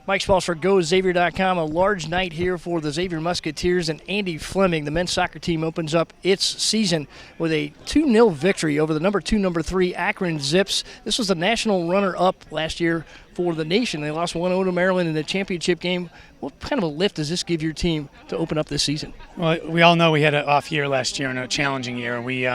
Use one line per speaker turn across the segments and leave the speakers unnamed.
Mike Spalls for GoXavier.com. A large night here for the Xavier Musketeers, and Andy Fleming, the men's soccer team, opens up its season with a 2-0 victory over the number 2, number 3 Akron Zips. This was the national runner-up last year for the nation. They lost 1-0 to Maryland in the championship game. What kind of a lift does this give your team to open up this season?
Well, we all know we had an off year last year and a challenging year. We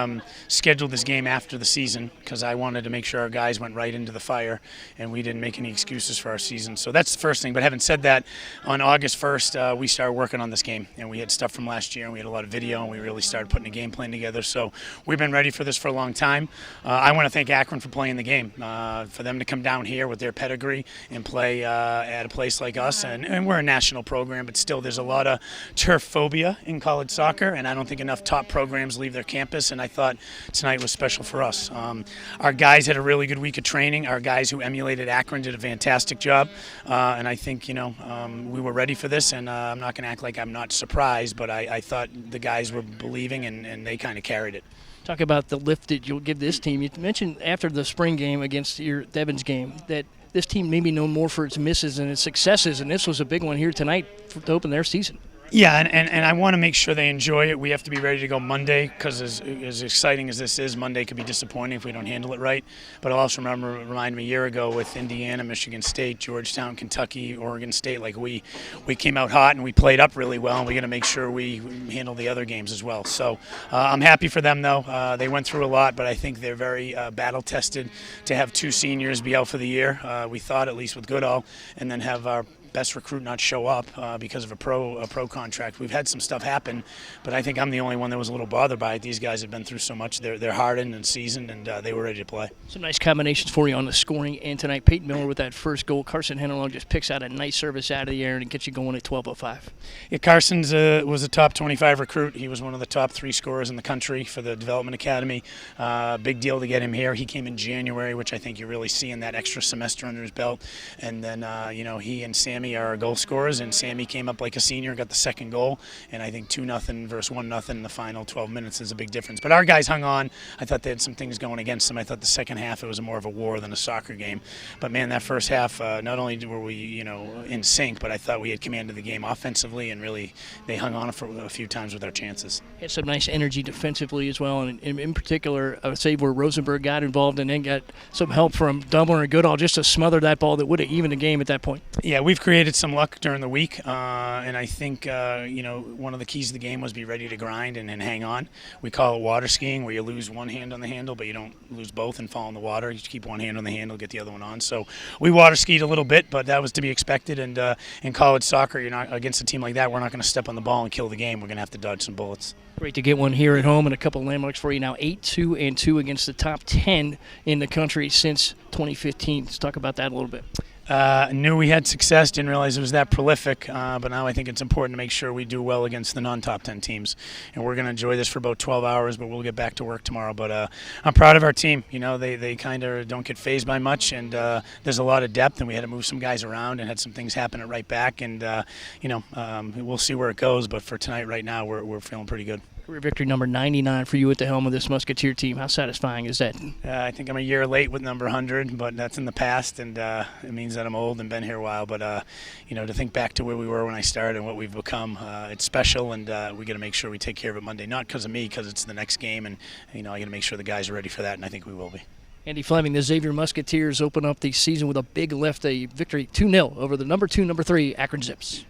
scheduled this game after the season because I wanted to make sure our guys went right into the fire and we didn't make any excuses for our season. So that's the first thing. But having said that, on August 1st, we started working on this game. And we had stuff from last year and we had a lot of video and we really started putting a game plan together. So we've been ready for this for a long time. I want to thank Akron for playing the game. For them to come down here with their pedigree and play at a place like us. And we're a national program, but still there's a lot of turf phobia in college soccer, and I don't think enough top programs leave their campus, and I thought tonight was special for us. Our guys had a really good week of training. Our guys who emulated Akron did a fantastic job, and I think we were ready for this, and I'm not going to act like I'm not surprised, but I thought the guys were believing, and they kind of carried it.
Talk about the lift that you'll give this team. You mentioned after the spring game against your Devon's game that this team may be known more for its misses and its successes, and this was a big one here tonight to open their season.
Yeah, and I want to make sure they enjoy it. We have to be ready to go Monday because as exciting as this is, Monday could be disappointing if we don't handle it right. But I'll also remind me a year ago with Indiana, Michigan State, Georgetown, Kentucky, Oregon State, like we came out hot and we played up really well, and we got to make sure we handle the other games as well. So I'm happy for them, though. They went through a lot, but I think they're very battle-tested to have 2 seniors be out for the year. We thought, at least with Goodall, and then have our best recruit not show up because of a pro contract. We've had some stuff happen, but I think I'm the only one that was a little bothered by it. These guys have been through so much. They're hardened and seasoned, and they were ready to play.
Some nice combinations for you on the scoring end tonight. Peyton Miller with that first goal. Carson Henelong just picks out a nice service out of the air and gets you going at 12:05.
Yeah, Carson's was a top 25 recruit. He was one of the top 3 scorers in the country for the Development Academy. Big deal to get him here. He came in January, which I think you're really seeing that extra semester under his belt. And then, he and Sammy are our goal scorers, and Sammy came up like a senior, got the second goal, and I think 2-0 versus 1-0 in the final 12 minutes is a big difference. But our guys hung on. I thought they had some things going against them. I thought the second half it was more of a war than a soccer game. But man, that first half, not only were we in sync, but I thought we had command of the game offensively, and really they hung on for a few times with our chances.
Had some nice energy defensively as well, and in particular, I would say where Rosenberg got involved and then got some help from Dumbler and Goodall just to smother that ball that would have evened the game at that point.
Yeah, we've created some luck during the week, and I think one of the keys of the game was be ready to grind and hang on. We call it water skiing, where you lose one hand on the handle, but you don't lose both and fall in the water. You just keep one hand on the handle, get the other one on. So we water skied a little bit, but that was to be expected. And in college soccer, you're not against a team like that. We're not going to step on the ball and kill the game. We're going to have to dodge some bullets.
Great to get one here at home, and a couple of landmarks for you now. 8-2-2 against the top 10 in the country since 2015. Let's talk about that a little bit.
Knew we had success, didn't realize it was that prolific, but now I think it's important to make sure we do well against the non-top 10 teams. And we're going to enjoy this for about 12 hours, but we'll get back to work tomorrow. But I'm proud of our team. They kind of don't get fazed by much, and there's a lot of depth, and we had to move some guys around and had some things happen at right back. And, we'll see where it goes, but for tonight right now, we're feeling pretty good.
Career victory number 99 for you at the helm of this Musketeer team. How satisfying is that?
I think I'm a year late with number 100, but that's in the past, and it means that I'm old and been here a while. But, to think back to where we were when I started and what we've become, it's special, and we got to make sure we take care of it Monday. Not because of me, because it's the next game, and, I got to make sure the guys are ready for that, and I think we will be.
Andy Fleming, the Xavier Musketeers open up the season with a big lift, a victory 2-0 over the number 2, number 3 Akron Zips.